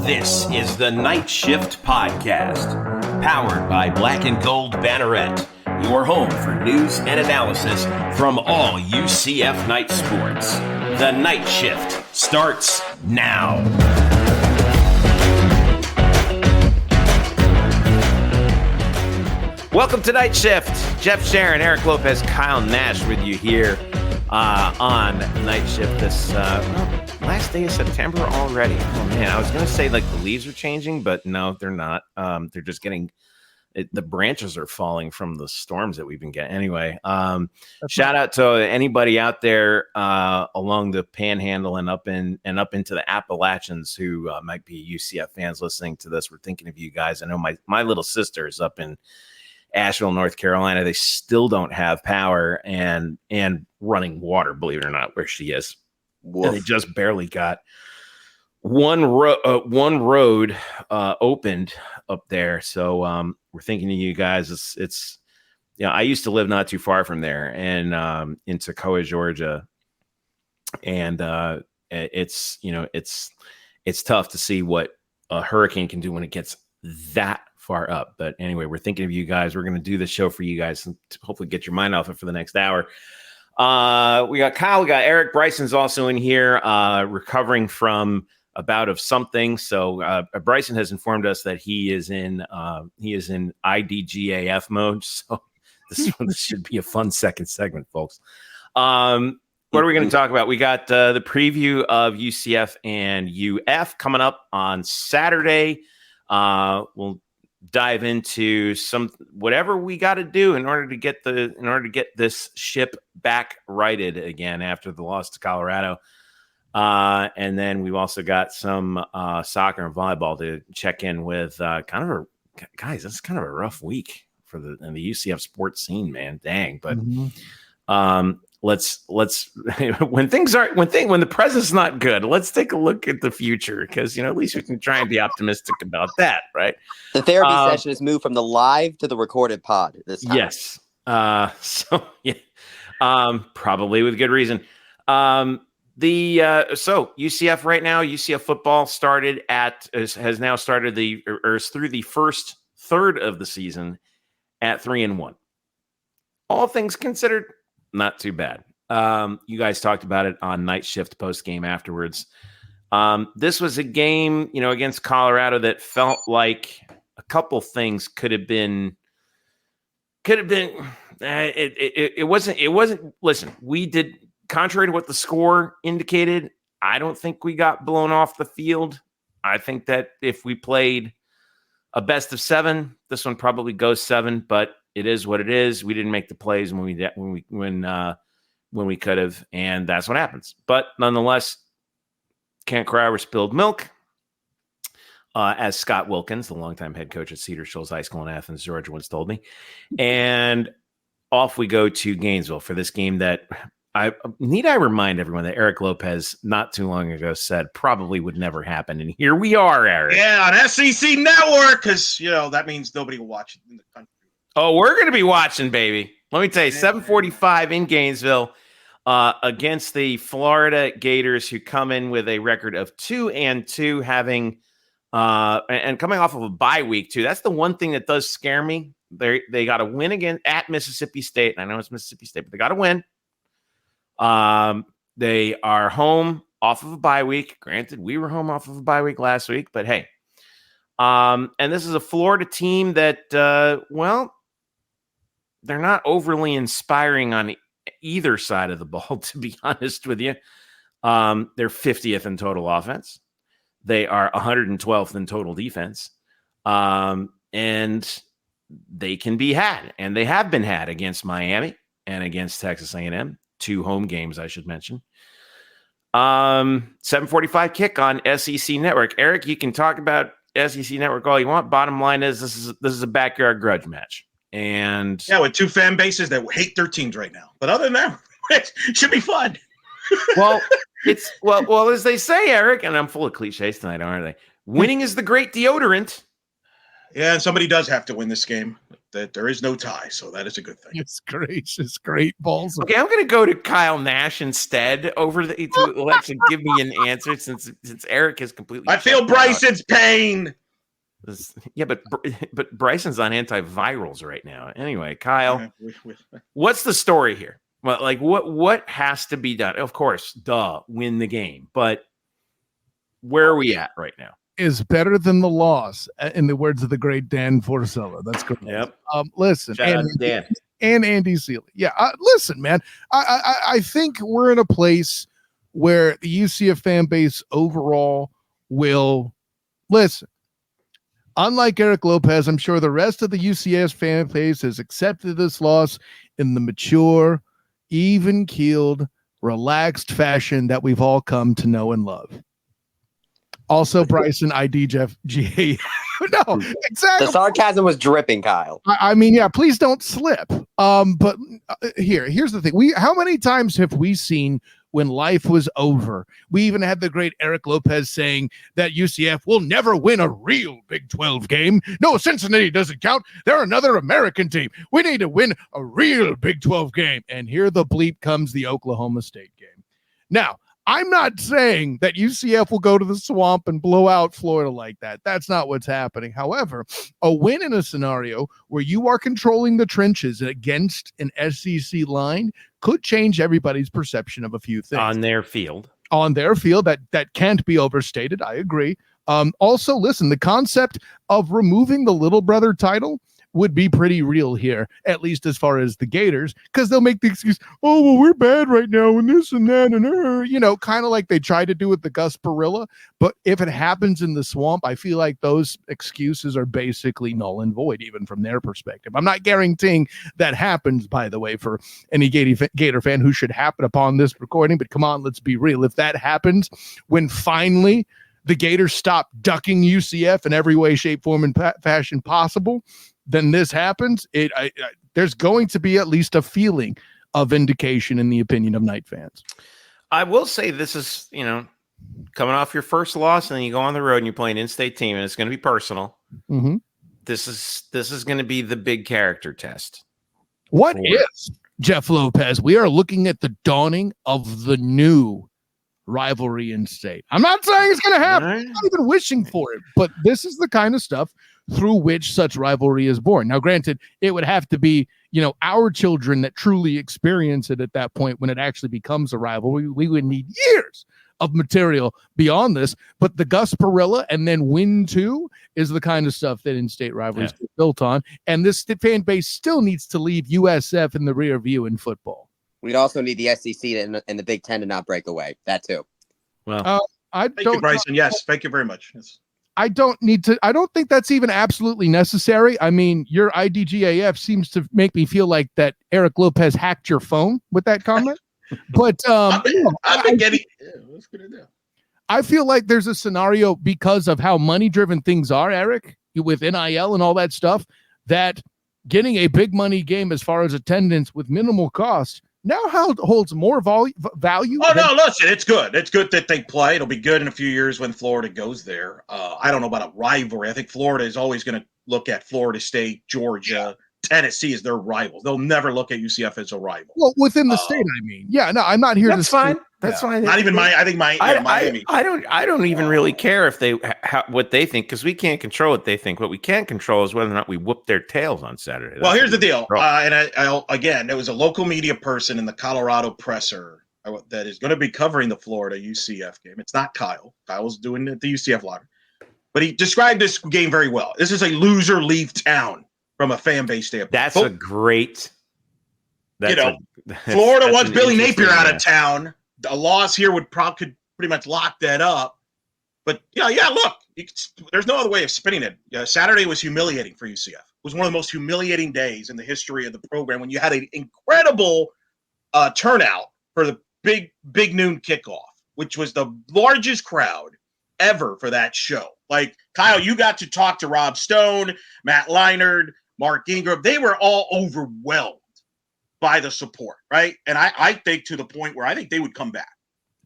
This is the KnightShift podcast, powered by Black and Gold Banneret, your home for news and analysis from all UCF Knights sports. The KnightShift starts now. Welcome to KnightShift. Jeff Sharon, Eric Lopez, Kyle Nash with you here on KnightShift this last day of September already. Oh man, I was going to say like the leaves are changing, but no, they're not. They're just getting the branches are falling from the storms that we've been getting. Anyway, shout out to anybody out there along the Panhandle and up into the Appalachians who might be UCF fans listening to this. We're thinking of you guys. I know my little sister is up in Asheville, North Carolina. They still don't have power and running water, believe it or not, where she is. And they just barely got one road opened up there. So we're thinking of you guys. It's I used to live not too far from there and in Toccoa, Georgia. And it's tough to see what a hurricane can do when it gets that far up. But anyway, we're thinking of you guys. We're going to do the show for you guys and hopefully get your mind off it for the next hour. We got Kyle, we got Eric. Bryson's also in here, recovering from a bout of something. So Bryson has informed us that he is in IDGAF mode. So this should be a fun second segment, folks. What are we going to talk about? We got the preview of UCF and UF coming up on Saturday. We'll dive into whatever we got to do in order to get this ship back righted again after the loss to Colorado. And then we've also got some soccer and volleyball to check in with. Guys, this is kind of a rough week for the UCF sports scene, man. Dang, but let's when the present's not good, let's take a look at the future because at least we can try and be optimistic about that, right? The therapy session has moved from the live to the recorded pod this time. Yes. Probably with good reason. So UCF right now, UCF football is through the first third of the season at 3-1. All things considered, not too bad. You guys talked about it on KnightShift post game afterwards. This was a game, against Colorado that felt like a couple things could have been. It wasn't. Listen, we did contrary to what the score indicated. I don't think we got blown off the field. I think that if we played a best of 7, this one probably goes 7, but it is what it is. We didn't make the plays when we could have, and that's what happens. But nonetheless, can't cry over spilled milk. As Scott Wilkins, the longtime head coach at Cedar Shoals High School in Athens, Georgia, once told me. And off we go to Gainesville for this game that I remind everyone that Eric Lopez not too long ago said probably would never happen. And here we are, Eric. Yeah, on SEC Network, because, that means nobody will watch it in the country. Oh, we're going to be watching, baby. Let me tell you, 7:45 in Gainesville against the Florida Gators, who come in with a record of 2-2, having and coming off of a bye week too. That's the one thing that does scare me. They got to win again at Mississippi State. I know it's Mississippi State, but they got to win. They are home off of a bye week. Granted, we were home off of a bye week last week, but hey. And this is a Florida team that, they're not overly inspiring on either side of the ball, to be honest with you. They're 50th in total offense. They are 112th in total defense. And they can be had, and they have been had against Miami and against Texas A&M. 2 home games, I should mention. 7:45 kick on SEC Network. Eric, you can talk about SEC Network all you want. Bottom line is this is a backyard grudge match. And with 2 fan bases that hate their teams right now. But other than that, it should be fun. Well, well, as they say, Eric, and I'm full of cliches tonight, aren't they? Winning is the great deodorant. Yeah, and somebody does have to win this game. That there is no tie, so that is a good thing. It's gracious, great balls. Okay, I'm going to go to Kyle Nash instead to actually give me an answer since Eric has completely. I feel Bryson's pain. Yeah, but Bryson's on antivirals right now. Anyway, Kyle, what's the story here? Well, like what has to be done? Of course, win the game. But where are we at right now? Is better than the loss, in the words of the great Dan Forcella. That's correct. Yep. Listen, Shout out to Dan. And Andy Seeley. Yeah, listen, man. I think we're in a place where the UCF fan base overall will listen. Unlike Eric Lopez, I'm sure the rest of the UCF fan base has accepted this loss in the mature, even-keeled, relaxed fashion that we've all come to know and love. Also, Bryson, IDGAF, GA. No, exactly. The sarcasm was dripping, Kyle. I mean, yeah, please don't slip. But here's the thing. How many times have we seen when life was over? We even had the great Eric Lopez saying that UCF will never win a real Big 12 game. No, Cincinnati doesn't count. They're another American team. We need to win a real Big 12 game. And here the bleep comes the Oklahoma State game. Now, I'm not saying that UCF will go to the swamp and blow out Florida like that. That's not what's happening. However, a win in a scenario where you are controlling the trenches against an SEC line could change everybody's perception of a few things. On their field, that can't be overstated. I agree. Also, listen, the concept of removing the little brother title would be pretty real here, at least as far as the Gators, because they'll make the excuse, oh, well, we're bad right now and this and that and kind of like they tried to do with the Gus Perilla. But if it happens in the swamp, I feel like those excuses are basically null and void, even from their perspective. I'm not guaranteeing that happens, by the way, for any Gator fan who should happen upon this recording. But come on, let's be real. If that happens, when finally the Gators stop ducking UCF in every way, shape, form, and fashion possible, then this happens, there's going to be at least a feeling of vindication in the opinion of Knight fans. I will say this is, coming off your first loss and then you go on the road and you play an in-state team and it's going to be personal. Mm-hmm. This is going to be the big character test. What is, Jeff Lopez? We are looking at the dawning of the new rivalry in state. I'm not saying it's going to happen. I'm not even wishing for it, but this is the kind of stuff through which such rivalry is born. Now, granted, it would have to be, our children that truly experience it at that point when it actually becomes a rivalry. We would need years of material beyond this, but the Gus Perilla and then Win 2 is the kind of stuff that in-state rivalries get built on, and this fan base still needs to leave USF in the rear view in football. We'd also need the SEC and the Big Ten to not break away. That too. Well, thank you, Bryson. Yes, thank you very much. Yes. I don't think that's even absolutely necessary. I mean, your IDGAF seems to make me feel like that Eric Lopez hacked your phone with that comment. But I feel like there's a scenario because of how money-driven things are, Eric, with NIL and all that stuff, that getting a big money game as far as attendance with minimal cost now holds more value. Oh, no, listen, it's good. It's good that they play. It'll be good in a few years when Florida goes there. I don't know about a rivalry. I think Florida is always going to look at Florida State, Georgia, Tennessee as their rivals. They'll never look at UCF as a rival. Well, within the state, I mean. Yeah, no, I'm not here to say. That's fine. Not even Miami. I don't even really care if what they think, because we can't control what they think. What we can control is whether or not we whoop their tails on Saturday. Well, here's the deal. Again, there was a local media person in the Colorado Presser that is going to be covering the Florida UCF game. It's not Kyle. Kyle's doing it at the UCF lottery. But he described this game very well. This is a loser leave town from a fan base standpoint. That's a great. Florida wants Billy Napier out of town. A loss here could pretty much lock that up. But look, there's no other way of spinning it. Saturday was humiliating for UCF. It was one of the most humiliating days in the history of the program when you had an incredible turnout for the big noon kickoff, which was the largest crowd ever for that show. Like, Kyle, you got to talk to Rob Stone, Matt Leinart, Mark Ingram. They were all overwhelmed by the support, right? And I think to the point where I think they would come back.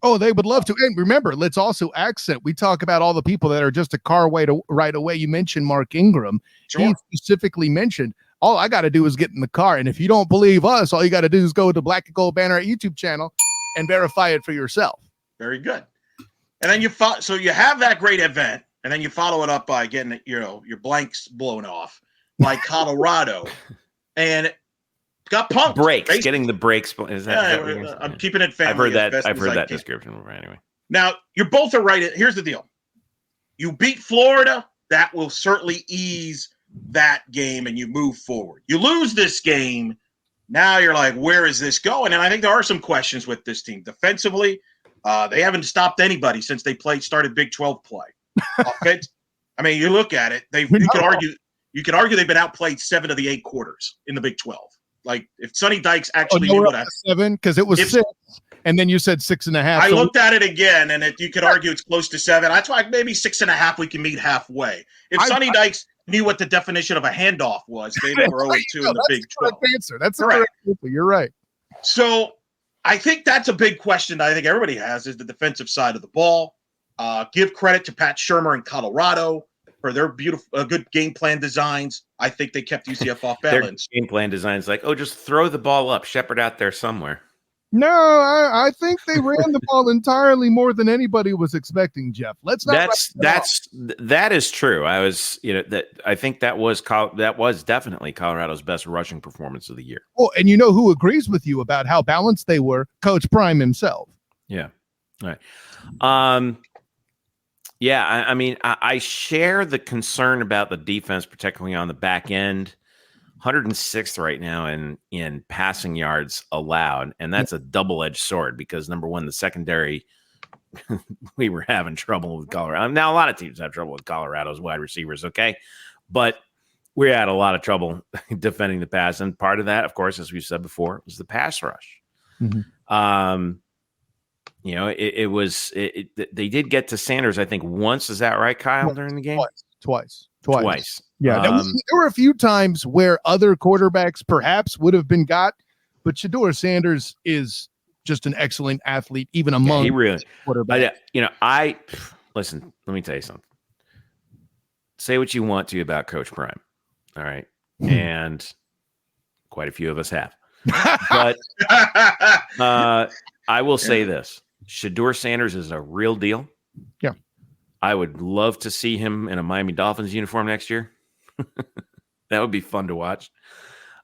Oh, they would love to. And remember, let's also accent. We talk about all the people that are just a car way to right away. You mentioned Mark Ingram. Sure. He specifically mentioned, all I got to do is get in the car. And if you don't believe us, all you got to do is go to Black and Gold Banner YouTube channel and verify it for yourself. Very good. And then so you have that great event, and then you follow it up by getting, your blanks blown off like Colorado. And got punked. Breaks, getting the breaks. Is that I'm keeping it family. I've heard that description before. Anyway, now you both are right. Here's the deal: you beat Florida, that will certainly ease that game, and you move forward. You lose this game, now you're like, where is this going? And I think there are some questions with this team defensively. They haven't stopped anybody since they started Big 12 play. I mean, you look at it; you could argue they've been outplayed 7 of the 8 quarters in the Big 12. Like if Sonny Dykes actually knew what 7, because it was 6, and then you said 6.5. I looked at it again, and you could argue it's close to 7. That's why maybe 6.5 we can meet halfway. If Sonny Dykes knew what the definition of a handoff was, they were 0-2 in the Big 12. That's the correct answer. You're right. So I think that's a big question that I think everybody has is the defensive side of the ball. Give credit to Pat Shurmur in Colorado for their beautiful, good game plan designs. I think they kept UCF off balance. Their game plan designs like, just throw the ball up, Shepard out there somewhere. No, I think they ran the ball entirely more than anybody was expecting, Jeff. Let's not. That is true. I think that was definitely Colorado's best rushing performance of the year. Oh, and you know who agrees with you about how balanced they were? Coach Prime himself. Yeah. All right. Yeah, I mean, I share the concern about the defense, particularly on the back end. 106th right now in passing yards allowed, and that's a double-edged sword because, number one, the secondary, we were having trouble with Colorado. Now, a lot of teams have trouble with Colorado's wide receivers, okay? But we had a lot of trouble defending the pass, and part of that, of course, as we've said before, was the pass rush. Mm-hmm. They did get to Sanders, I think, once. Is that right, Kyle, during the game? Twice. Yeah. There were a few times where other quarterbacks perhaps would have been got, but Shedeur Sanders is just an excellent athlete, even among quarterbacks. Listen, let me tell you something. Say what you want to about Coach Prime. All right. And quite a few of us have. But I will say this. Shedeur Sanders is a real deal. Yeah. I would love to see him in a Miami Dolphins uniform next year. That would be fun to watch.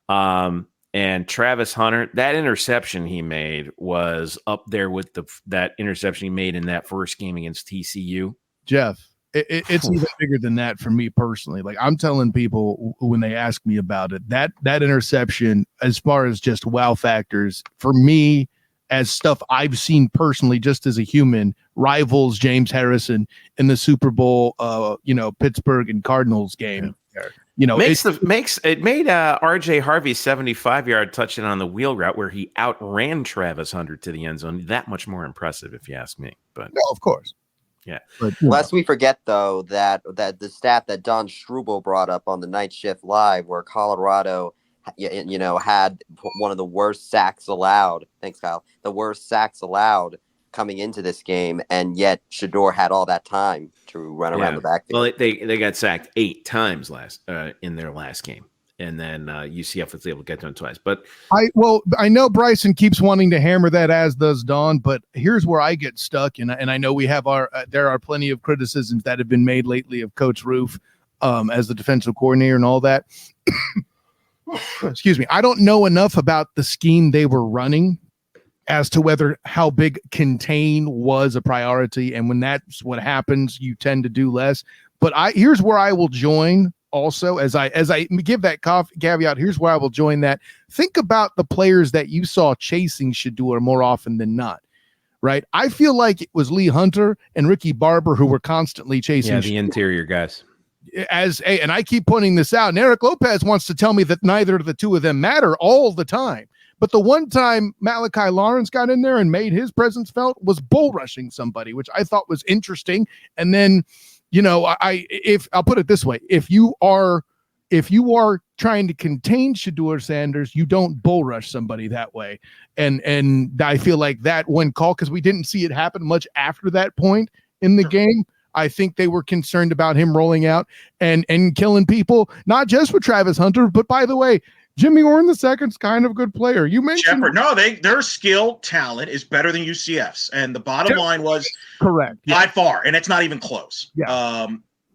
And Travis Hunter, that interception he made was up there with that interception he made in that first game against TCU. Jeff, it's even bigger than that for me personally. Like I'm telling people when they ask me about it, that interception, as far as just wow factors, for me, as stuff I've seen personally, just as a human, rivals James Harrison in the Super Bowl, Pittsburgh and Cardinals game. Yeah. It made RJ Harvey's 75-yard touchdown on the wheel route where he outran Travis Hunter to the end zone that much more impressive, if you ask me. But no, of course. Yeah. But, lest we forget, though, that the stat that Don Struble brought up on the Night Shift Live, where Colorado, had one of the worst sacks allowed. Thanks, Kyle. The worst sacks allowed coming into this game, and yet Shedeur had all that time to run around the backfield. Well, they got sacked 8 times in their last game, and then UCF was able to get to them twice. But I know Bryson keeps wanting to hammer that, as does Don. But here's where I get stuck, and I know we have there are plenty of criticisms that have been made lately of Coach Roof as the defensive coordinator and all that. Excuse me. I don't know enough about the scheme they were running as to how big contain was a priority. And when that's what happens, you tend to do less. But here's where I will join also, as I give that caveat, here's where I will join that. Think about the players that you saw chasing Shedeur more often than not, right? I feel like it was Lee Hunter and Ricky Barber who were constantly chasing the interior guys. And I keep pointing this out, and Eric Lopez wants to tell me that neither of the two of them matter all the time. But the one time Malachi Lawrence got in there and made his presence felt was bull rushing somebody, which I thought was interesting. And then, I'll put it this way: if if you are trying to contain Shedeur Sanders, you don't bull rush somebody that way. And I feel like that one call, because we didn't see it happen much after that point in the game. I think they were concerned about him rolling out and killing people, not just with Travis Hunter, but by the way, Jimmy Orr II's kind of a good player. You mentioned Shepard. No, their skill talent is better than UCF's, and the bottom line was correct by far, and it's not even close. Yeah.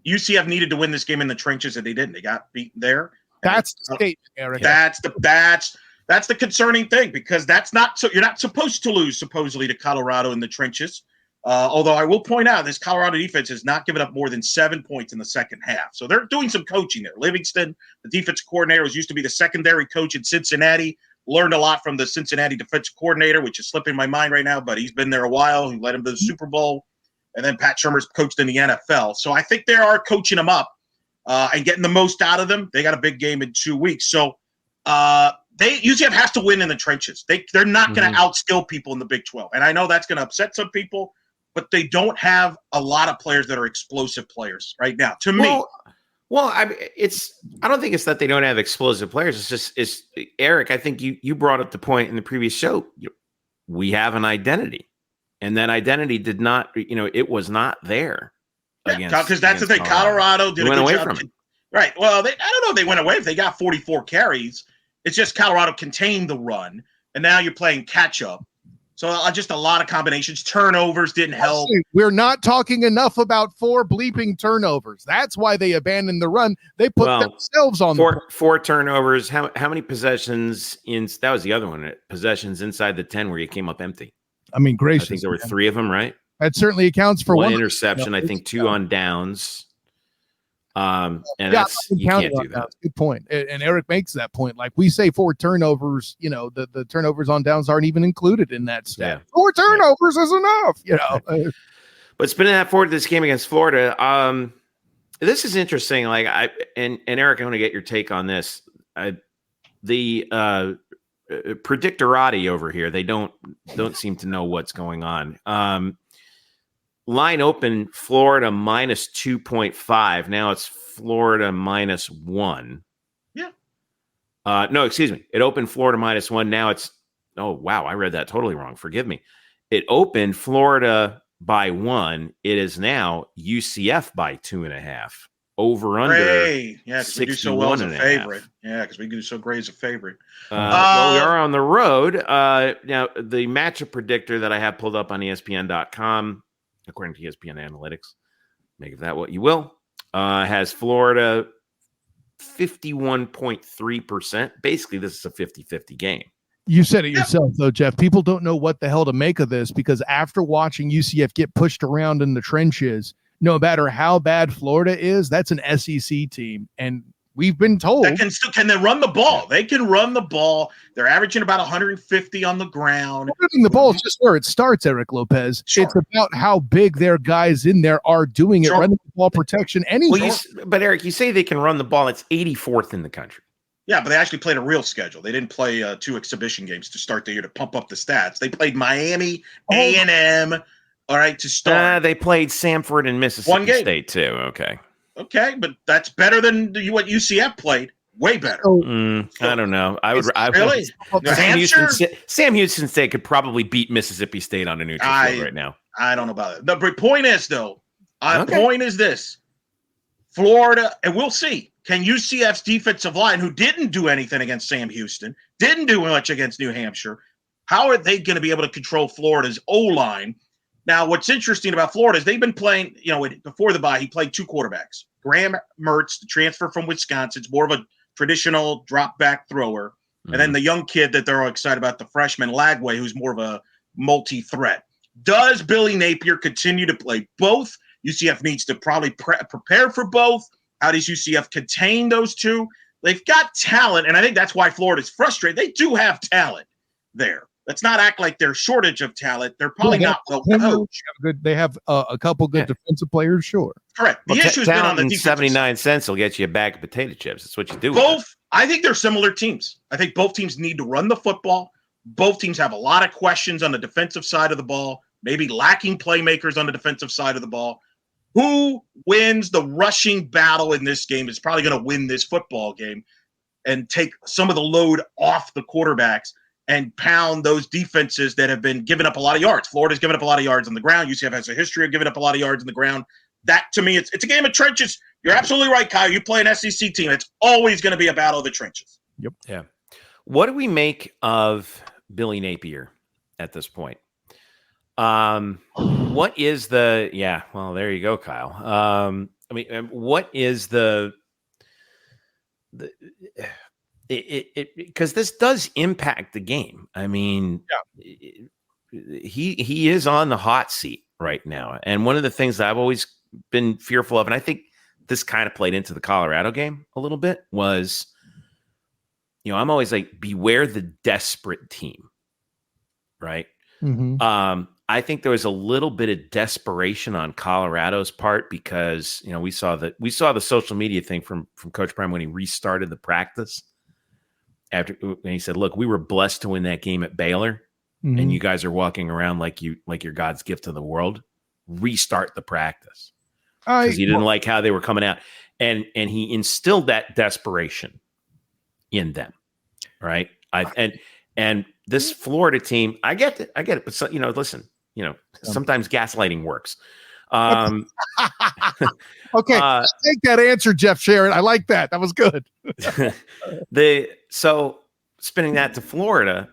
UCF needed to win this game in the trenches, and they didn't. They got beaten there. That's the statement, Eric. That's the concerning thing, because that's not so. You're not supposed to lose supposedly to Colorado in the trenches. Although I will point out, this Colorado defense has not given up more than 7 points in the second half. So they're doing some coaching there. Livingston, the defensive coordinator, was used to be the secondary coach in Cincinnati. Learned a lot from the Cincinnati defensive coordinator, which is slipping my mind right now, but he's been there a while. He led him to the Super Bowl. And then Pat Shurmur's coached in the NFL. So I think they are coaching them up and getting the most out of them. They got a big game in 2 weeks. So UCF has to win in the trenches. They're not going to outskill people in the Big 12. And I know that's going to upset some people, but they don't have a lot of players that are explosive players right now, to me. Well, I don't think it's that they don't have explosive players. It's Eric, I think you brought up the point in the previous show. We have an identity, and that identity did not, it was not there. Because that's the thing. Colorado did a good job. Right. Well, I don't know if they went away. If they got 44 carries, it's just Colorado contained the run, and now you're playing catch up. So just a lot of combinations. Turnovers didn't help. We're not talking enough about 4 bleeping turnovers. That's why they abandoned the run. They put themselves on four turnovers. How many possessions that was the other one. Possessions inside the 10 where you came up empty. I mean, gracious. I think there were 3 of them, right? That certainly accounts for one interception. I think 2 on downs. And you can't do that. Good point. And Eric makes that point. Like we say 4 turnovers, the turnovers on downs aren't even included in that stat. Yeah. 4 turnovers is enough, But spinning that forward to this game against Florida, this is interesting. Like and Eric, I want to get your take on this. The predictorati over here, they don't seem to know what's going on. Line open Florida minus 2.5. Now it's Florida minus 1. Yeah. No, excuse me. It opened Florida minus 1. Now it's, oh, wow. I read that totally wrong. Forgive me. It opened Florida by 1. It is now UCF by 2.5. Over under. Yeah, because we do so well as a favorite. Yeah, because we do so great as a favorite. Well, we are on the road. Now, the matchup predictor that I have pulled up on ESPN.com, according to ESPN Analytics, make of that what you will, has Florida 51.3%. Basically, this is a 50-50 game. You said it yourself, though, Jeff. People don't know what the hell to make of this because after watching UCF get pushed around in the trenches, no matter how bad Florida is, that's an SEC team. And we've been told can they run the ball? They can run the ball. They're averaging about 150 on the ground. Running the ball is just where it starts, Eric Lopez. Sure. It's about how big their guys in there are doing it, running the ball protection. But Eric, you say they can run the ball. It's 84th in the country. Yeah, but they actually played a real schedule. They didn't play 2 exhibition games to start the year to pump up the stats. They played Miami, A&M, all right, to start. They played Samford and Mississippi State too. Okay, but that's better than what UCF played. Way better. I don't know. Really? Sam Houston State could probably beat Mississippi State on a neutral field right now. I don't know about it. The point is, though, point is this. Florida, and we'll see, can UCF's defensive line, who didn't do anything against Sam Houston, didn't do much against New Hampshire, how are they going to be able to control Florida's O-line? Now, what's interesting about Florida is they've been playing, before the bye, he played 2 quarterbacks. Graham Mertz, the transfer from Wisconsin, is more of a traditional drop-back thrower. Mm-hmm. And then the young kid that they're all excited about, the freshman Lagway, who's more of a multi-threat. Does Billy Napier continue to play both? UCF needs to probably prepare for both. How does UCF contain those two? They've got talent, and I think that's why Florida's frustrated. They do have talent there. Let's not act like they're shortage of talent. They're probably not well coached. They have a couple good defensive players, sure. Correct. The issue's been on the defensive 79 cents will get you a bag of potato chips. That's what you do. I think they're similar teams. I think both teams need to run the football. Both teams have a lot of questions on the defensive side of the ball, maybe lacking playmakers on the defensive side of the ball. who wins the rushing battle in this game is probably going to win this football game and take some of the load off the quarterbacks and pound those defenses that have been giving up a lot of yards. Florida's given up a lot of yards on the ground. UCF has a history of giving up a lot of yards on the ground. That, to me, it's a game of trenches. You're absolutely right, Kyle. You play an SEC team. It's always going to be a battle of the trenches. Yep. Yeah. What do we make of Billy Napier at this point? What is the, yeah, well, there you go, Kyle. I mean, what is because this does impact the game. I mean, he is on the hot seat right now. And one of the things that I've always been fearful of, and I think this kind of played into the Colorado game a little bit, was, I'm always like, beware the desperate team, right? Mm-hmm. I think there was a little bit of desperation on Colorado's part because, we saw the social media thing from Coach Prime when he restarted the practice and he said, look, we were blessed to win that game at Baylor, and you guys are walking around like you're God's gift to the world. Restart the practice. Because he didn't like how they were coming out. And he instilled that desperation in them. Right. And this Florida team, I get it. But listen, sometimes gaslighting works. Okay. Take that answer, Jeff Sharon. I like that. That was good. So spinning that to Florida,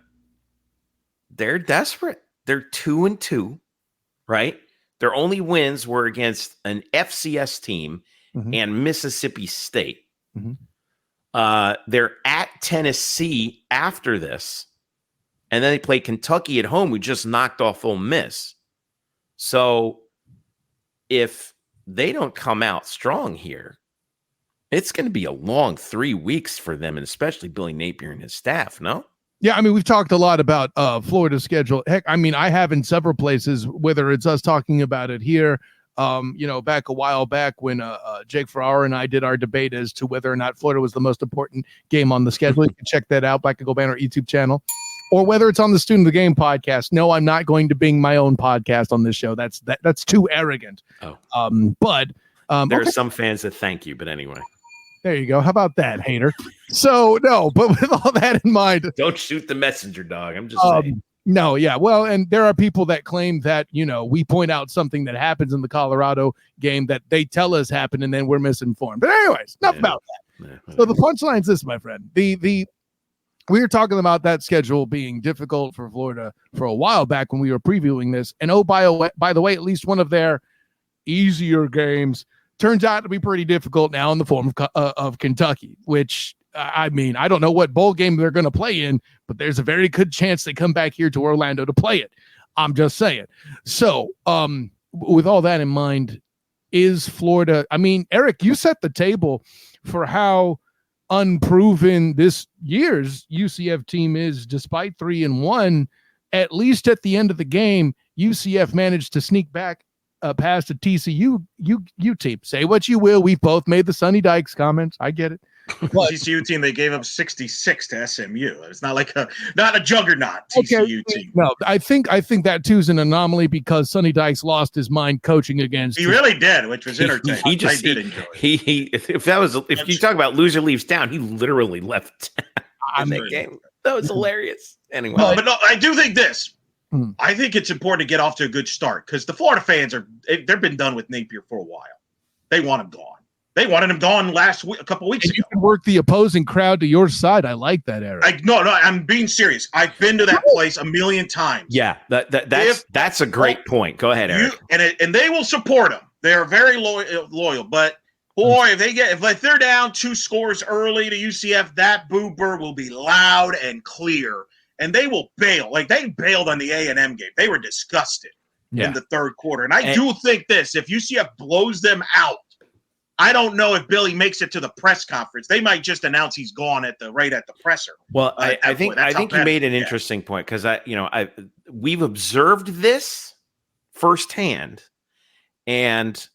they're desperate. They're 2-2, right? Their only wins were against an FCS team and Mississippi State. They're at Tennessee after this, and then they play Kentucky at home, who just knocked off Ole Miss. So if they don't come out strong here, it's going to be a long 3 weeks for them, and especially Billy Napier and his staff, no? Yeah, I mean, we've talked a lot about Florida's schedule. Heck, I mean, I have in several places, whether it's us talking about it here, back a while back when Jake Ferrara and I did our debate as to whether or not Florida was the most important game on the schedule. You can check that out, Black and Gold Banner YouTube channel, or whether it's on the Student of the Game podcast. No, I'm not going to bing my own podcast on this show. That's too arrogant. But there are some fans that thank you, but anyway. There you go. How about that, hater? So, no, but with all that in mind. Don't shoot the messenger, dog. I'm just saying. No, yeah. Well, and there are people that claim that, we point out something that happens in the Colorado game that they tell us happened and then we're misinformed. But anyways, enough about that. So the punchline is this, my friend. We were talking about that schedule being difficult for Florida for a while back when we were previewing this. And by the way, at least one of their easier games turns out to be pretty difficult now in the form of Kentucky, which, I mean, I don't know what bowl game they're going to play in, but there's a very good chance they come back here to Orlando to play it. I'm just saying. So with all that in mind, is Florida, I mean, Eric, you set the table for how unproven this year's UCF team is. Despite 3-1, at least at the end of the game, UCF managed to sneak back past a TCU team. Say what you will. We've both made the Sonny Dykes comments. I get it. But TCU team, they gave up 66 to SMU. It's not like not a juggernaut TCU team. No, I think that too is an anomaly because Sonny Dykes lost his mind coaching against. He really did, which was entertaining. I did enjoy it. If you talk about loser leaves town, he literally left in that game. That was hilarious. Anyway, but no, I do think this. I think it's important to get off to a good start because the Florida fans they've been done with Napier for a while. They want him gone. They wanted him gone last week, a couple weeks ago. You can work the opposing crowd to your side. I like that, Eric. No, I'm being serious. I've been to that place a million times. Yeah, that's a great point. Go ahead, Eric. And they will support him. They are very loyal. But boy, if they're down 2 scores early to UCF, that boo bird will be loud and clear. And they will bail. Like they bailed on the A&M game. They were disgusted in the third quarter. And I do think this, if UCF blows them out, I don't know if Billy makes it to the press conference. They might just announce he's gone right at the presser. Well, I think you made an interesting point because we've observed this firsthand and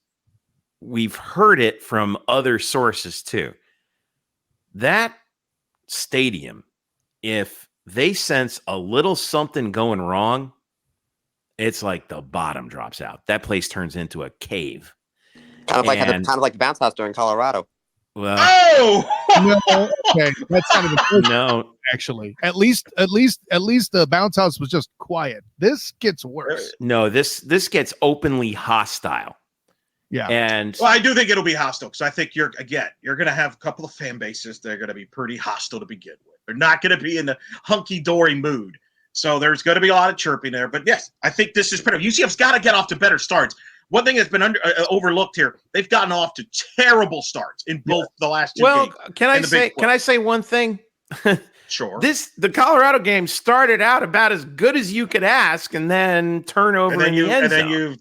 we've heard it from other sources too. That stadium, if they sense a little something going wrong, it's like the bottom drops out. That place turns into a cave. Kind of like the bounce house during Colorado. Well, No, okay, that's not even close, no. actually. At least the bounce house was just quiet. This gets worse. No, this gets openly hostile. Yeah. And Well, I do think it'll be hostile because I think you're going to have a couple of fan bases that are going to be pretty hostile to begin with. They're not going to be in the hunky-dory mood. So there's going to be a lot of chirping there. But yes, I think this is pretty. UCF's got to get off to better starts. One thing that's been overlooked here, they've gotten off to terrible starts in both the last two games. Well, can I say one thing? Sure. The Colorado game started out about as good as you could ask, and then turnover in the end zone. And then you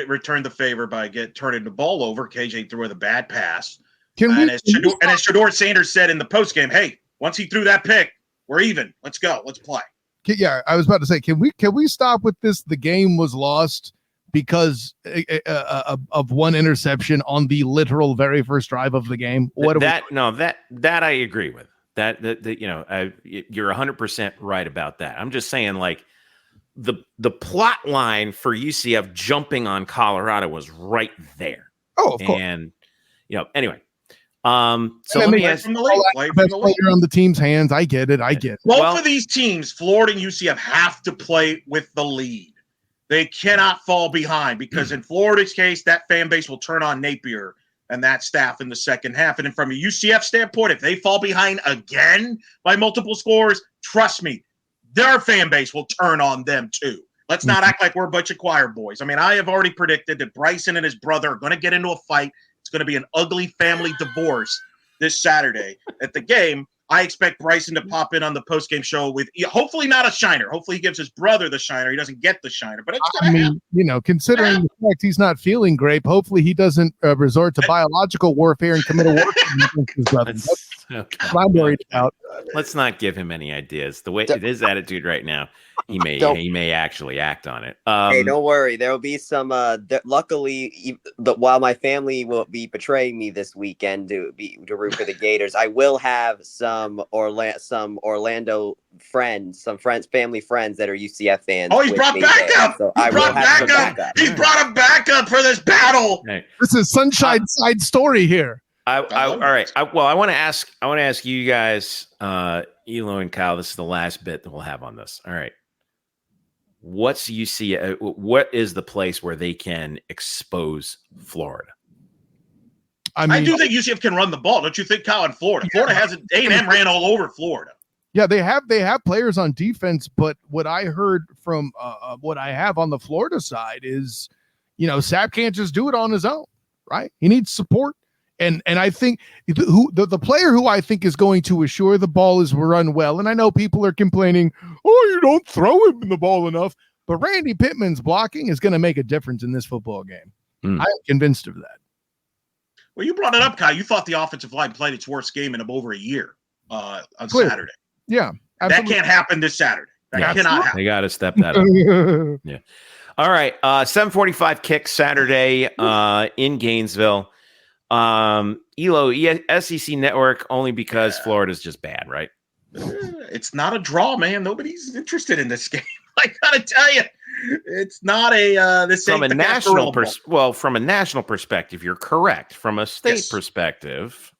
returned the favor by turning the ball over. KJ threw a bad pass. As Shador Sanders said in the postgame, hey, once he threw that pick, we're even. Let's go. Let's play. Yeah, I was about to say, can we stop with this? The game was lost because of one interception on the literal very first drive of the game. That I agree with. That you're 100% right about that. I'm just saying, like, the plot line for UCF jumping on Colorado was right there. Oh, of course. And anyway. So let me ask from the league. Best player on the team's hands. I get it. Both of these teams, Florida and UCF, have to play with the lead. They cannot fall behind because in Florida's case, that fan base will turn on Napier and that staff in the second half. And then from a UCF standpoint, if they fall behind again by multiple scores, trust me, their fan base will turn on them too. Let's not act like we're a bunch of choir boys. I mean, I have already predicted that Bryson and his brother are going to get into a fight. It's going to be an ugly family divorce this Saturday at the game. I expect Bryson to pop in on the postgame show with hopefully not a shiner. Hopefully he gives his brother the shiner. He doesn't get the shiner, but it's going to happen. Considering the fact he's not feeling great, hopefully he doesn't resort to biological warfare and commit a war crime against his brother. That's what I'm worried about. Let's not give him any ideas. The way his attitude right now, he may actually act on it. Hey, don't worry. There will be some. Luckily, while my family will be betraying me this weekend to root for the Gators, I will have some Orlando friends, family friends that are UCF fans. Oh, he's brought backup. So He's brought a backup for this battle. Hey. This is Sunshine Side story here. All right. I want to ask you guys, Elo and Kyle. This is the last bit that we'll have on this. All right. What is the place where they can expose Florida? I do think UCF can run the ball. Don't you think, Kyle? In Florida, Florida hasn't. A&M ran all over Florida. Yeah, they have players on defense, but what I heard from what I have on the Florida side is, Sapp can't just do it on his own, right? He needs support. And I think the player who I think is going to assure the ball is run well. And I know people are complaining, you don't throw him the ball enough. But Randy Pittman's blocking is going to make a difference in this football game. I'm convinced of that. Well, you brought it up, Kyle. You thought the offensive line played its worst game in over a year on Saturday. Yeah, absolutely. That can't happen this Saturday. That cannot happen. They got to step that up. Yeah. All right. 7:45 kick Saturday in Gainesville. Elo, SEC Network, only because Florida's just bad, right? It's not a draw, man. Nobody's interested in this game. I gotta tell you, it's not a this from a national from a national perspective, you're correct. From a state perspective,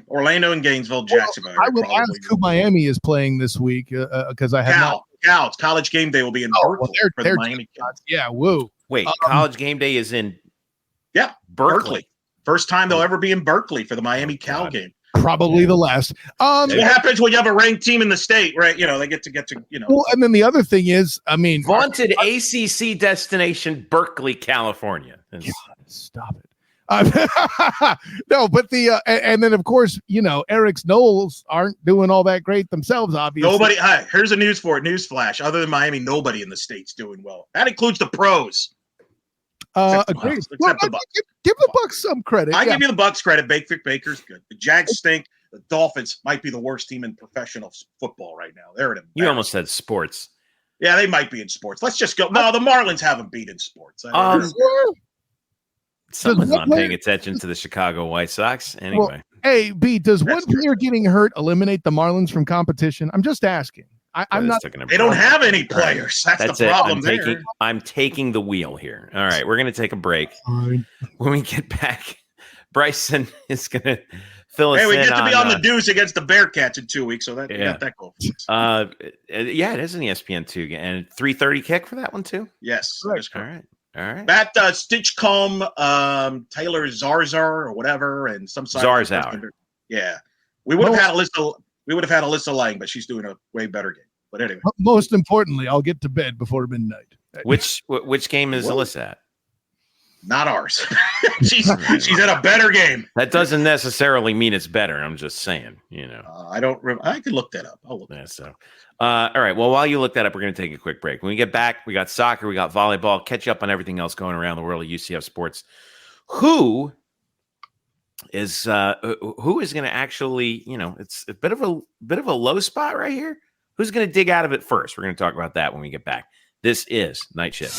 Orlando and Gainesville, Jacksonville. I would ask who Miami is playing this week because I have It's College Game Day will be in Berkeley for the Miami. Yeah, woo. Wait, College Game Day is in Berkeley. First time they'll ever be in Berkeley for the Miami Cal game. Probably the last. What happens when you have a ranked team in the state, right? They get to. Well, and then the other thing is, vaunted ACC destination, Berkeley, California. God, stop it. No, but and then of course, Eric's Knowles aren't doing all that great themselves. Obviously, nobody. Here's a newsflash. Other than Miami, nobody in the state's doing well. That includes the pros. Agreed. Give the Bucks some credit. I give you the Bucks credit. Baker's good. The Jags stink. The Dolphins might be the worst team in professional football right now. They're in. You almost said sports. Yeah, they might be in sports. Let's just go. No, the Marlins haven't beat in sports. Someone's not paying attention to the Chicago White Sox. Anyway. Well, hey, B, does one player getting hurt eliminate the Marlins from competition? I'm just asking. I'm not. They don't have any players. That's the problem. I'm taking the wheel here. All right, we're going to take a break. When we get back, Bryson is going to fill us in. Hey, we get to be on the on Deuce against the Bearcats in 2 weeks, so that we got that goal. Yeah, it is an ESPN2 and 3:30 kick for that one too. Yes, all right. That Stitchcomb, Taylor Zarzar or whatever, and some side Zarzar. Yeah, we would have had Alyssa Lang, but she's doing a way better game. But anyway, most importantly, I'll get to bed before midnight. Which game is Alyssa at? Not ours. she's at a better game. That doesn't necessarily mean it's better. I'm just saying, I don't. I can look that up. I'll look. Yeah. So, all right. Well, while you look that up, we're going to take a quick break. When we get back, we got soccer, we got volleyball. Catch you up on everything else going around the world of UCF sports. Who is going to actually? It's a bit of a low spot right here. Who's going to dig out of it first? We're going to talk about that when we get back. This is Night Shift.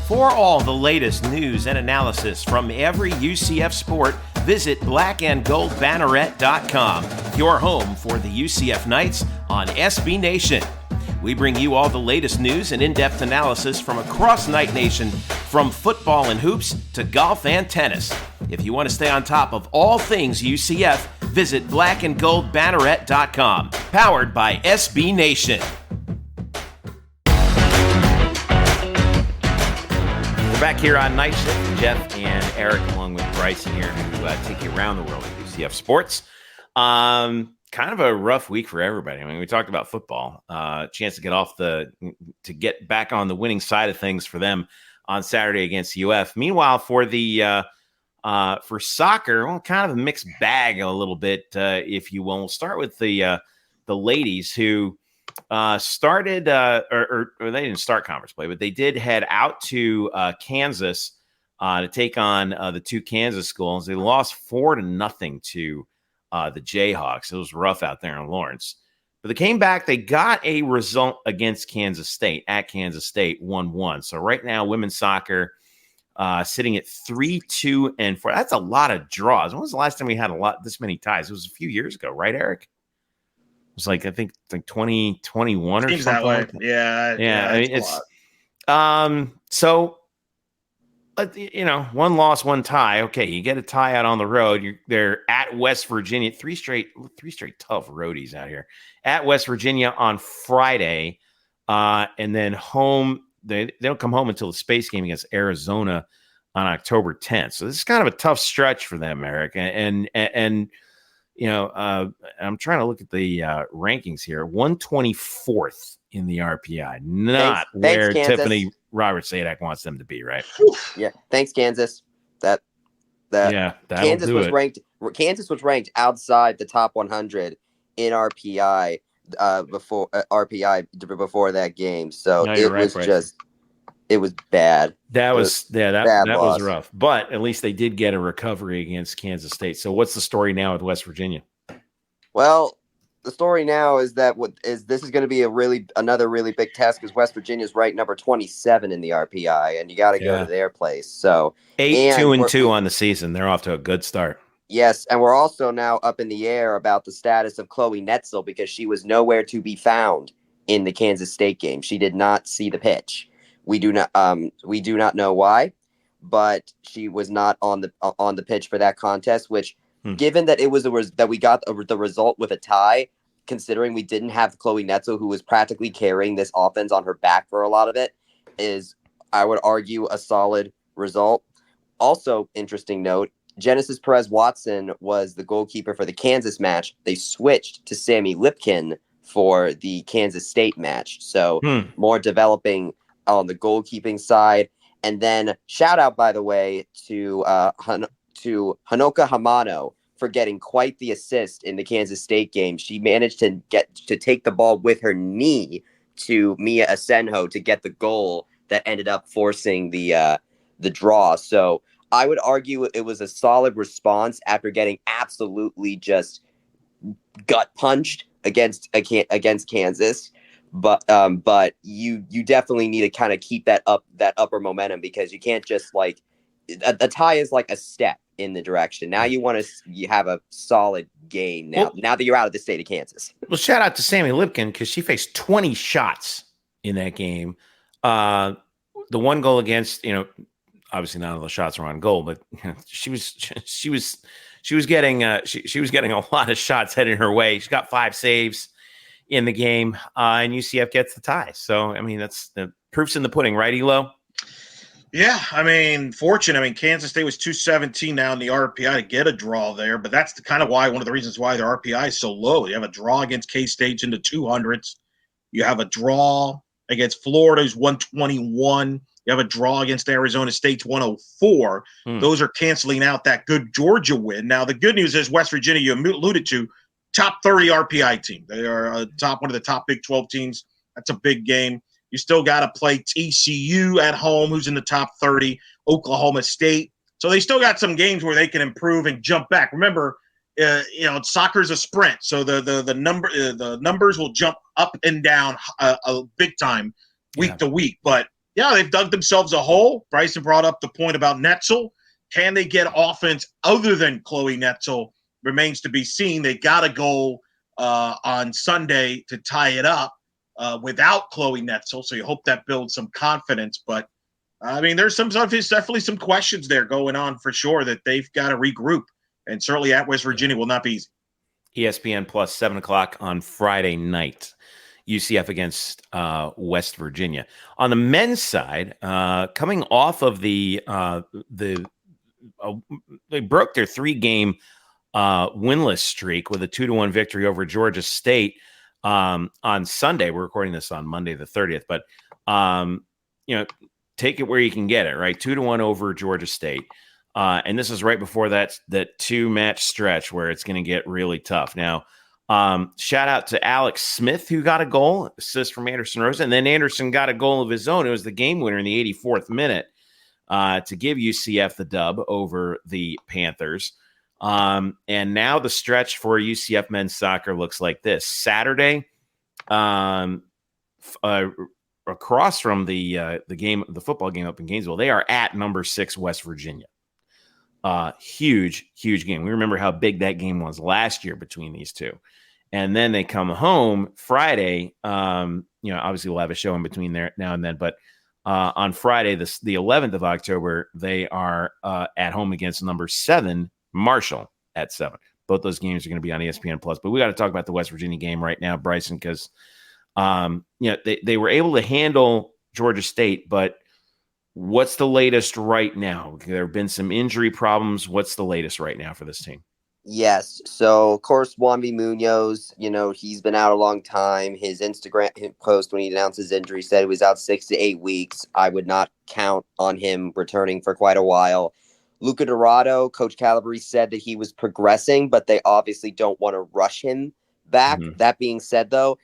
For all the latest news and analysis from every UCF sport, visit blackandgoldbanneret.com, your home for the UCF Knights on SB Nation. We bring you all the latest news and in-depth analysis from across Knight Nation, from football and hoops to golf and tennis. If you want to stay on top of all things UCF, visit blackandgoldbanneret.com, powered by SB Nation. Back here on Night Shift, Jeff and Eric, along with Bryson here, to take you around the world of UCF sports. Kind of a rough week for everybody. I mean, we talked about football, chance to get back on the winning side of things for them on Saturday against UF. Meanwhile, for soccer, well, kind of a mixed bag a little bit, if you will. We'll start with the ladies who started or they didn't start conference play, but they did head out to Kansas to take on the two Kansas schools. They lost 4-0 to the Jayhawks. It was rough out there in Lawrence, but they came back. They got a result against Kansas State at Kansas State, 1-1. So right now, women's soccer sitting at 3-2-4. That's a lot of draws. When was the last time we had this many ties? It was a few years ago, right, Eric? It was I think 2021 or something. That way. Like that. Yeah. I mean, it's so one loss, one tie. Okay, you get a tie out on the road. They're at West Virginia. Three straight tough roadies out here at West Virginia on Friday, and then home. They don't come home until the space game against Arizona on October 10th. So this is kind of a tough stretch for them, Eric, and I'm trying to look at the rankings here. 124th in the RPI, not where Tiffany Roberts-Sadak wants them to be, right? Yeah, thanks, Kansas. Kansas was ranked. Kansas was ranked outside the top 100 in RPI before that game. So it was bad. That was rough. But at least they did get a recovery against Kansas State. So what's the story now with West Virginia? Well, the story now is that this is going to be another really big test because West Virginia is ranked number 27 in the RPI, and you got to go to their place. So 8-2-2 on the season. They're off to a good start. Yes, and we're also now up in the air about the status of Chloe Netzel because she was nowhere to be found in the Kansas State game. She did not see the pitch. We do not know why, but she was not on the pitch for that contest. Which, given that it was that we got the result with a tie, considering we didn't have Chloe Netzel, who was practically carrying this offense on her back for a lot of it, is, I would argue, a solid result. Also, interesting note: Genesis Perez-Watson was the goalkeeper for the Kansas match. They switched to Sammy Lipkin for the Kansas State match, so more developing on the goalkeeping side. And then shout out, by the way, to Hanoka Hamano for getting quite the assist in the Kansas State game. She managed to take the ball with her knee to Mia Asenjo to get the goal that ended up forcing the draw. So I would argue it was a solid response after getting absolutely just gut punched against Kansas. But you definitely need to kind of keep that upper momentum, because you can't just a tie is like a step in the direction. Now you have a solid game now that you're out of the state of Kansas. Well, shout out to Sammy Lipkin because she faced 20 shots in that game. The one goal against, obviously none of the shots were on goal, but she was getting a lot of shots heading her way. She got 5 saves in the game, and UCF gets the tie. So, I mean, that's the proof's in the pudding, right, Elo? Yeah, I mean, Kansas State was 217 now in the RPI to get a draw there, but that's kind of one of the reasons why the RPI is so low. You have a draw against K-State in the 200s. You have a draw against Florida's 121. You have a draw against Arizona State's 104. Those are canceling out that good Georgia win. Now, the good news is West Virginia, you alluded to, top 30 RPI team. They are one of the top Big 12 teams. That's a big game. You still got to play TCU at home, who's in the top 30, Oklahoma State. So they still got some games where they can improve and jump back. Remember, soccer's a sprint, so the numbers will jump up and down a big time week to week. But yeah, they've dug themselves a hole. Bryson brought up the point about Netzel. Can they get offense other than Chloe Netzel? Remains to be seen. They got a goal on Sunday to tie it up. Without Chloe Netzel, so you hope that builds some confidence. But I mean, there's definitely some questions there going on for sure that they've got to regroup, and certainly at West Virginia will not be easy. ESPN Plus 7:00 on Friday night. UCF against West Virginia. On the men's side, coming off of they broke their 3-game winless streak with a 2-1 victory over Georgia State. On Sunday. We're recording this on Monday the 30th, but take it where you can get it, right? 2-1 over Georgia State. And this is right before that 2-match stretch where it's going to get really tough. Now, shout out to Alex Smith, who got a goal, assist from Anderson Rosa, and then Anderson got a goal of his own. It was the game winner in the 84th minute to give UCF the dub over the Panthers. And now the stretch for UCF men's soccer looks like this. Saturday, across from the football game up in Gainesville, they are at number 6 West Virginia. Huge game. We remember how big that game was last year between these two. And then they come home Friday. Obviously we'll have a show in between there now and then, but on Friday, the 11th of October, they are at home against number 7 Marshall at 7. Both those games are going to be on ESPN Plus. But we got to talk about the West Virginia game right now, Bryson, because they were able to handle Georgia State. But what's the latest right now? There have been some injury problems. What's the latest right now for this team? Yes. So, of course, Juanvi Munoz, he's been out a long time. His Instagram post when he announced his injury said he was out 6 to 8 weeks. I would not count on him returning for quite a while. Luca Dorado, Coach Calabrese said that he was progressing, but they obviously don't want to rush him back. Mm-hmm. That being said, though,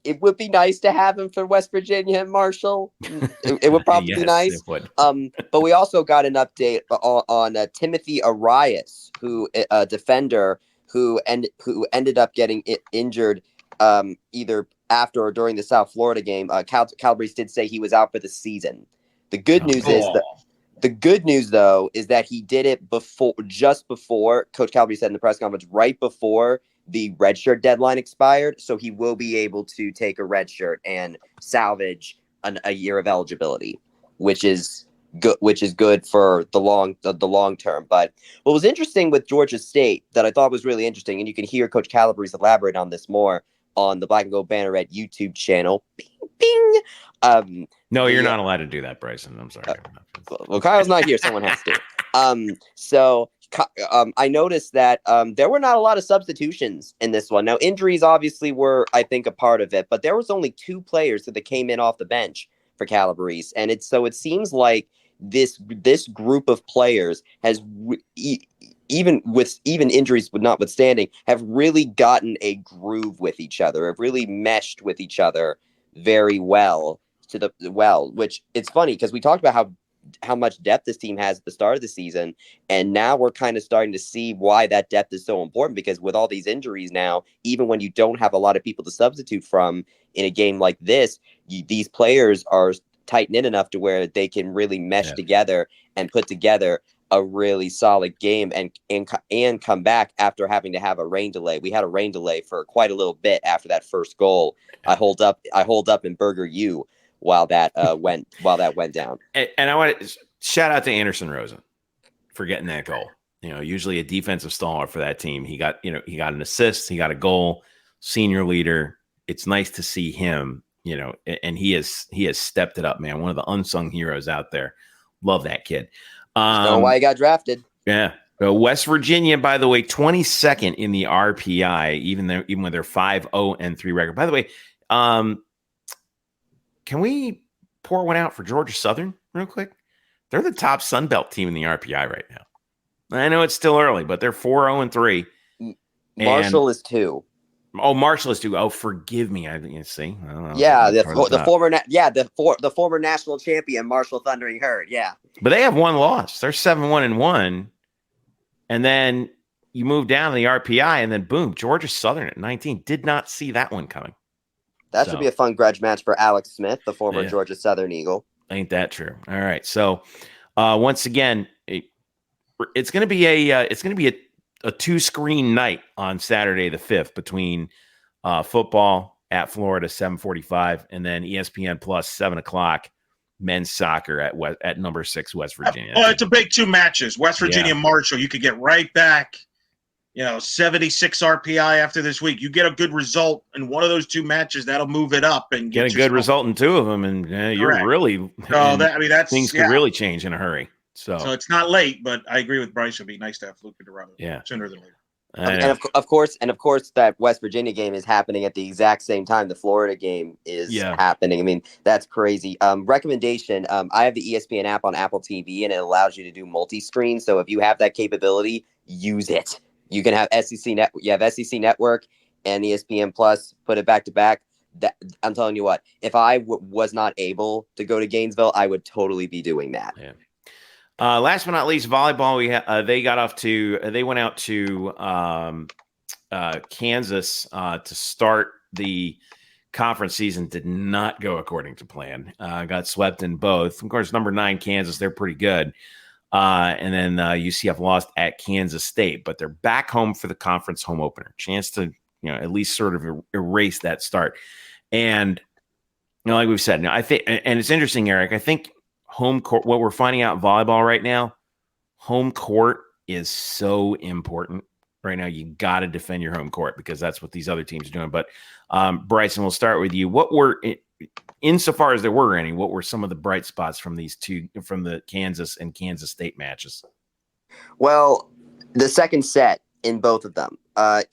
it would be nice to have him for West Virginia and Marshall. It would probably be nice. It would. But we also got an update on Timothy Arias, who a defender who ended up getting injured either after or during the South Florida game. Calabrese did say he was out for the season. The good news is that. The good news, though, is that he did it just before Coach Calabrese said in the press conference, right before the redshirt deadline expired. So he will be able to take a redshirt and salvage a year of eligibility, which is good for the long term. But what was interesting with Georgia State that I thought was really interesting, and you can hear Coach Calabrese elaborate on this more on the Black and Gold Banneret YouTube channel. Bing, bing. No, you're not allowed to do that, Bryson. I'm sorry. Well, Kyle's not here. Someone has to. So I noticed that there were not a lot of substitutions in this one. Now, injuries obviously were, I think, a part of it, but there was only 2 players that came in off the bench for Calabrese, and it seems like this group of players has even injuries notwithstanding, have really gotten a groove with each other, have really meshed with each other very well which it's funny because we talked about how much depth this team has at the start of the season, and now we're kind of starting to see why that depth is so important, because with all these injuries now, even when you don't have a lot of people to substitute from in a game like this, these players are tightened in enough to where they can really mesh together and put together a really solid game and come back after having to have a rain delay. We had a rain delay for quite a little bit after that first goal. I hold up in Burger U while that went down. And I want shout out to Anderson Rosen for getting that goal. Usually a defensive stalwart for that team. He got an assist, he got a goal, senior leader. It's nice to see him, and he has stepped it up, man. One of the unsung heroes out there. Love that kid. Know why he got drafted. Yeah. West Virginia, by the way, 22nd in the RPI, even with their 5-0-3 record. By the way, can we pour one out for Georgia Southern real quick? They're the top Sun Belt team in the RPI right now. I know it's still early, but they're 4-0-3. Marshall is 2. Oh, Marshall is 2. Oh, forgive me. I didn't see. Yeah, the former national champion Marshall Thundering Herd. Yeah, but they have one loss. They're 7-1-1, and then you move down to the RPI, and then boom, Georgia Southern at 19. Did not see that one coming. That should be a fun grudge match for Alex Smith, the former Georgia Southern Eagle. Ain't that true? All right, so once again. It's going to be a 2-screen night on Saturday the 5th between football at Florida 7:45 and then ESPN Plus 7:00 men's soccer at number 6 West Virginia. Well, it's a big 2 matches. West Virginia Marshall. You could get right back. 76 RPI after this week. You get a good result in one of those 2 matches, that'll move it up and get a good result in 2 of them, and you're really. That's things could really change in a hurry. So it's not late, but I agree with Bryce. It'd be nice to have Luka Durrado sooner than later. And of course, that West Virginia game is happening at the exact same time the Florida game is happening. I mean, that's crazy. Recommendation: I have the ESPN app on Apple TV, and it allows you to do multi-screen. So if you have that capability, use it. You can have SEC Network and ESPN Plus. Put it back to back. I'm telling you what. If I was not able to go to Gainesville, I would totally be doing that. Yeah. Last but not least, volleyball. They went out to Kansas to start the conference season. Did not go according to plan. Got swept in both. Of course, number 9 Kansas, they're pretty good. And then UCF lost at Kansas State, but they're back home for the conference home opener. Chance to at least sort of erase that start. And like we've said, I think, and it's interesting, Eric. I think. Home court, what we're finding out in volleyball right now, home court is so important right now. You got to defend your home court because that's what these other teams are doing. But Bryson, we'll start with you. What were, insofar as there were any, what were some of the bright spots from the Kansas and Kansas State matches? Well, the second set in both of them,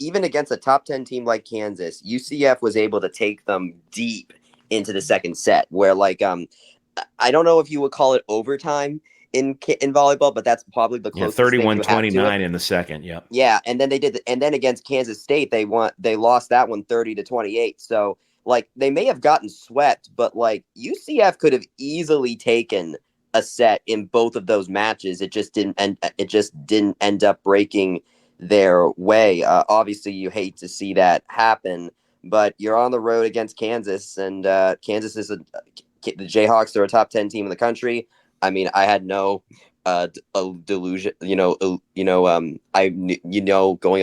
even against a top 10 team like Kansas, UCF was able to take them deep into the second set where I don't know if you would call it overtime in volleyball, but that's probably the closest. 31-29 in the second. Yeah. Yeah, and then and then against Kansas State, they lost that one 30-28. So they may have gotten swept, but UCF could have easily taken a set in both of those matches. It just didn't end up breaking their way. Obviously, you hate to see that happen, but you're on the road against Kansas, and Kansas is the Jayhawks are a top 10 team in the country. I mean, I had no delusion, going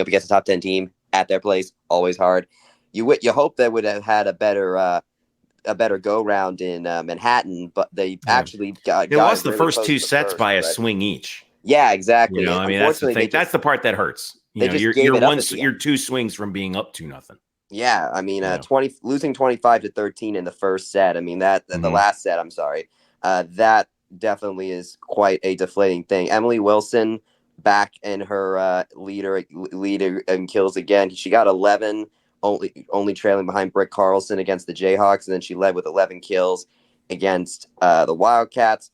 up against a top 10 team at their place, always hard. You hope they would have had a better go round in Manhattan, but they actually got. They lost the first 2 sets by a swing each. Yeah, exactly. I mean, that's the thing. That's the part that hurts. You're 2 swings from being up 2-0. Yeah, I mean, losing 25-13 in the first set. I mean the last set. I'm sorry. That definitely is quite a deflating thing. Emily Wilson back in her leader in kills again. She got 11, only trailing behind Britt Carlson against the Jayhawks, and then she led with 11 kills against the Wildcats.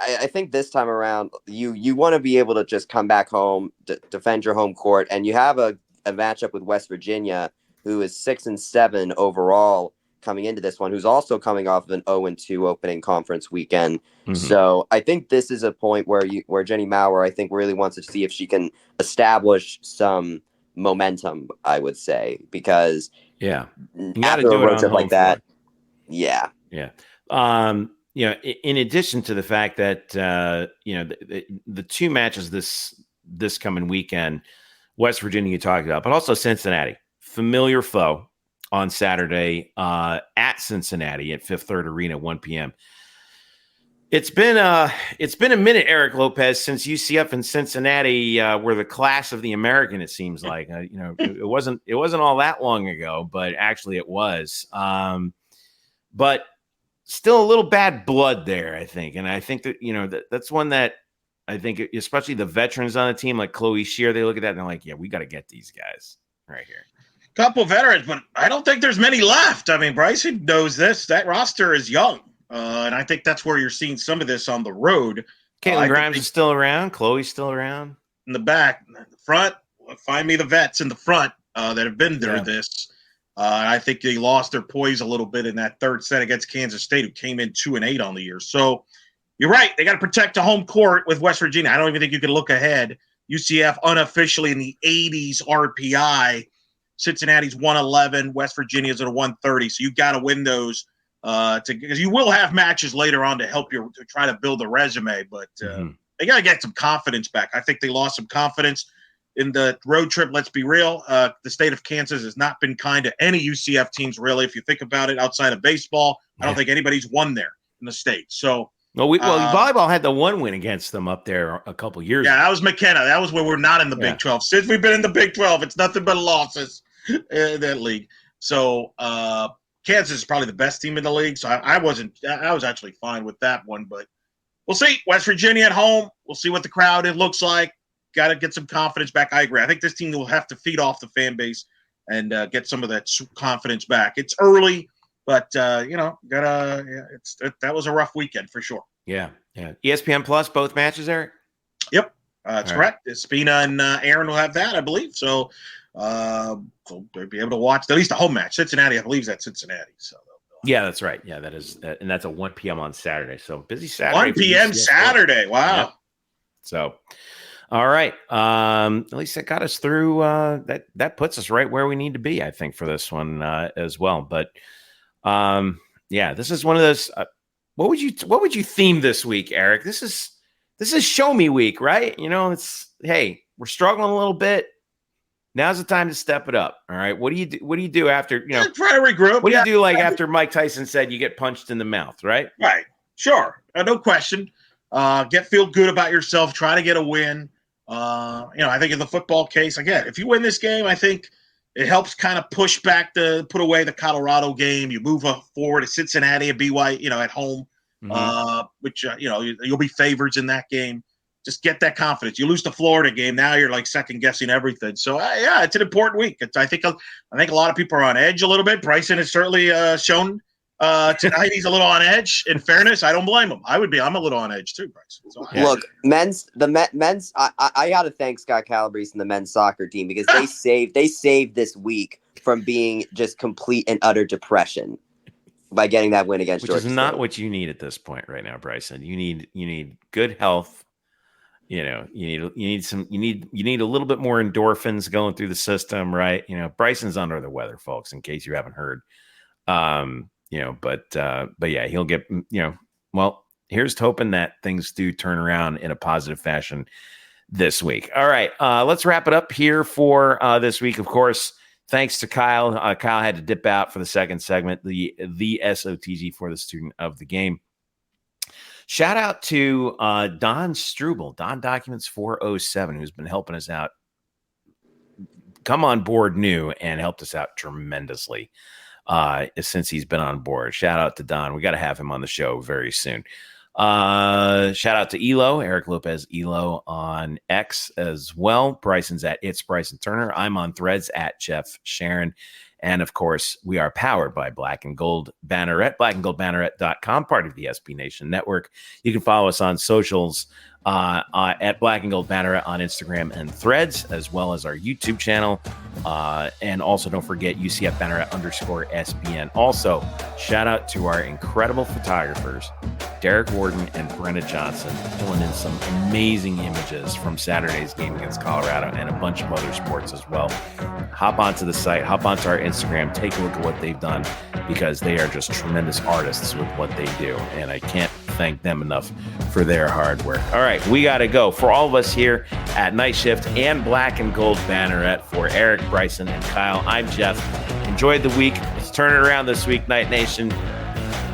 I think this time around, you want to be able to just come back home, defend your home court, and you have a matchup with West Virginia, who is 6-7 overall coming into this one, who's also coming off of an 0-2 opening conference weekend. Mm-hmm. So I think this is a point where Jenny Maurer, I think, really wants to see if she can establish some momentum, I would say, because after a road trip like that, in addition to the fact that the 2 matches this coming weekend, West Virginia you talked about, but also Cincinnati. Familiar foe on Saturday at Cincinnati at Fifth Third Arena, 1 p.m. It's been a minute, Eric Lopez, since UCF and Cincinnati were the class of the American. It seems like it wasn't all that long ago, but actually it was. But still a little bad blood there, I think, and I think that that's one that I think, especially the veterans on the team like Chloe Shear, they look at that and they're like, yeah, we got to get these guys right here. Couple veterans, but I don't think there's many left. I mean, Bryson knows this. That roster is young. And I think that's where you're seeing some of this on the road. Caitlin Grimes is still around. Chloe's still around. In the back, in the front, find me the vets in the front that have been there this. I think they lost their poise a little bit in that third set against Kansas State, who came in 2-8 on the year. So you're right. They got to protect the home court with West Virginia. I don't even think you can look ahead. UCF unofficially in the 80s RPI. Cincinnati's 111. West Virginia's at a 130. So you got to win those. Because you will have matches later on to help you to try to build a resume, but they got to get some confidence back. I think they lost some confidence in the road trip. Let's be real. The state of Kansas has not been kind to any UCF teams, really. If you think about it, outside of baseball, I don't think anybody's won there in the state. So, volleyball had the one win against them up there a couple years ago. That was McKenna. That was when we're not in the Big 12. Since we've been in the Big 12, it's nothing but losses in that league. So, Kansas is probably the best team in the league, so I was actually fine with that one. But we'll see. West Virginia at home. We'll see what the crowd looks like. Got to get some confidence back. I agree. I think this team will have to feed off the fan base and get some of that confidence back. It's early, but that was a rough weekend for sure. Yeah. ESPN Plus, both matches, Eric. Yep, that's correct. Spina and Aaron will have that, I believe. So. They'll be able to watch at least the home match. Cincinnati, I believe that's Cincinnati. So yeah, that's right. Yeah, that is, and that's a 1 p.m. on Saturday. So busy Saturday. 1 p.m. Saturday. Wow. Yep. So, all right. At least that got us through. That puts us right where we need to be, I think, for this one as well. But this is one of those. What would you theme this week, Eric? This is show me week, right? It's hey, we're struggling a little bit. Now's the time to step it up. All right. What do you do after, try to regroup? What do you do after Mike Tyson said you get punched in the mouth, right? Right. Sure. No question. Feel good about yourself. Try to get a win. I think in the football case, again, if you win this game, I think it helps kind of put away the Colorado game. You move forward to Cincinnati and BYU, at home, which, you'll be favorites in that game. Just get that confidence. You lose the Florida game, now you're like second guessing everything. So it's an important week. I think a lot of people are on edge a little bit. Bryson has certainly shown tonight he's a little on edge. In fairness, I don't blame him. I'm a little on edge too, Bryson. So, Look, men's. I got to thank Scott Calabrese and the men's soccer team because they saved this week from being just complete and utter depression by getting that win against Georgia State. Which is not what you need at this point right now, Bryson. You need good health. You need a little bit more endorphins going through the system, right? Bryson's under the weather, folks, in case you haven't heard. But yeah, he'll get, well, here's hoping that things do turn around in a positive fashion this week. All right, let's wrap it up here for this week. Of course, thanks to Kyle. Kyle had to dip out for the second segment, the SOTG for the student of the game. Shout out to Don Struble, Don Documents 407, who's been helping us out. Come on board new and helped us out tremendously since he's been on board. Shout out to Don. We got to have him on the show very soon. Shout out to Elo, Eric Lopez Elo on X as well. Bryson's at It's Bryson Turner. I'm on Threads at Jeff Sharon. And, of course, we are powered by Black and Gold Banneret, blackandgoldbanneret.com, part of the SB Nation Network. You can follow us on socials at Black and Gold Banneret on Instagram and Threads, as well as our YouTube channel. And also don't forget UCF Banneret _SBN. Also, shout out to our incredible photographers, Derek Warden and Brenna Johnson, pulling in some amazing images from Saturday's game against Colorado and a bunch of other sports as well. Hop onto the site, hop onto our Instagram, take a look at what they've done because they are just tremendous artists with what they do. And I can't thank them enough for their hard work. All right, we got to go. For all of us here at Night Shift and Black and Gold Banneret, for Eric, Bryson, and Kyle, I'm Jeff. Enjoyed the week. Let's turn it around this week, Night Nation.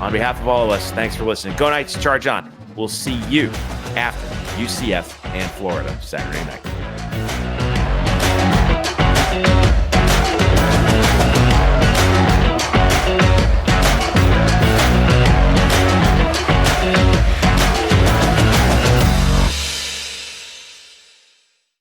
On behalf of all of us, thanks for listening. Go Knights, charge on. We'll see you after UCF and Florida Saturday night.